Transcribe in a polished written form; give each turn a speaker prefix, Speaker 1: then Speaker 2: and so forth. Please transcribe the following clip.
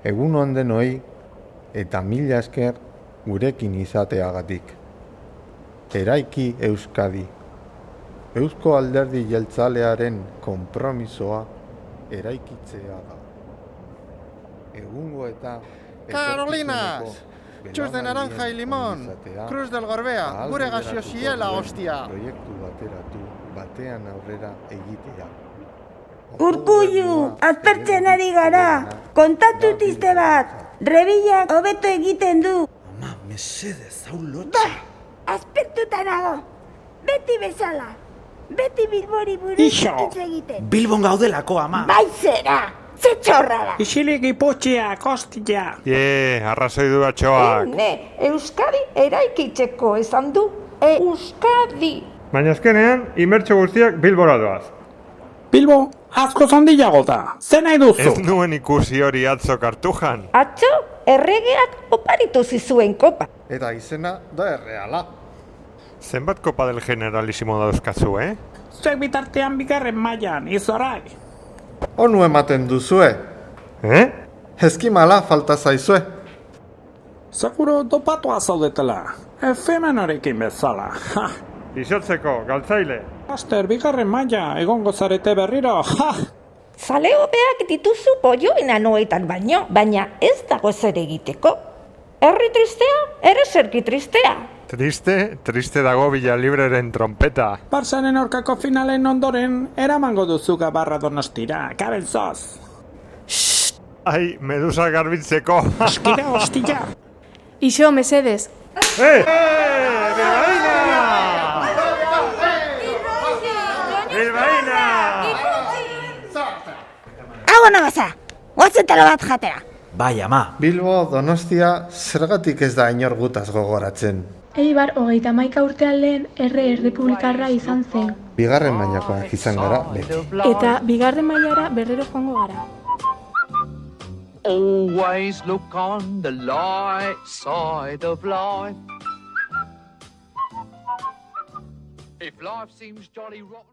Speaker 1: Egun on denoi eta mila esker gurekin izateagatik. Eraiki Euskadi. Eusko Alderdi Jeltzalearen konpromisoa eraikitzea da. Egungo eta
Speaker 2: Carolinas, chus de naranja y limón, Cruz del Gorbea, gure gaseosiela, hostia.
Speaker 1: Proiektu bateratu batean aurrera egitea.
Speaker 3: Urkullu, aspertzen ari gara, kontatu tiste bat, Rebillak hobeto egiten du.
Speaker 4: Ama, mesedez, hau lotxa.
Speaker 3: Aspertuta nago, beti bezala, beti Bilbori buruz hitz egiten.
Speaker 4: Bilbon gaudelako, ama.
Speaker 3: Bai zera, ze txorra da.
Speaker 5: Isilik iputxia, kostia.
Speaker 6: Arrazoi du atxoak.
Speaker 7: Euskadi eraikitzeko esan du. Euskadi.
Speaker 6: Baina azkenean, inbertsio guztiak Bilbora doaz.
Speaker 5: Bilbo, asko zondiago da. Ze nahi duzu?
Speaker 6: Ez nuen ikusi hori atzo kartujan.
Speaker 7: Atzo, erregeak oparitu zizuen kopa.
Speaker 1: Eta izena da erreala.
Speaker 6: Zenbat kopa del generalisimo dauzkazu,
Speaker 5: Zuek bitartean bigarren mailan, izorai.
Speaker 1: Onu ematen duzue, eskimala falta zaizue.
Speaker 5: Seguro dopatua zaudetela. Efemenorekin bezala. Ha!
Speaker 6: Isotzeko, galtzaile.
Speaker 5: Aster, bigarren maila, egongo zarete berriro. Ha!
Speaker 7: Zaleo beak dituzu polloen anoetan baino, baina ez dago zer egiteko. Herri tristea, ere zerki tristea.
Speaker 6: Triste dago Villalibreren trompeta.
Speaker 5: Barsaren aurkako finalen ondoren, eramango duzu Gabarra Donostira, kabelzoz.
Speaker 6: Ai, medusa garbitzeko.
Speaker 5: Askira hostia.
Speaker 8: Ixo, mesedez.
Speaker 3: Hau ona baza, goazetelo bat jatera.
Speaker 4: Bai, ama.
Speaker 1: Bilbo, Donostia, zergatik ez da inor gutaz gogoratzen.
Speaker 8: Eibar 31 urtean lehen errepublikarra izan zen.
Speaker 1: Bigarren mailakoak izan gara beti.
Speaker 8: Eta bigarren mailara berriro joango gara.
Speaker 9: Always look on the light side of life. If life seems jolly rotten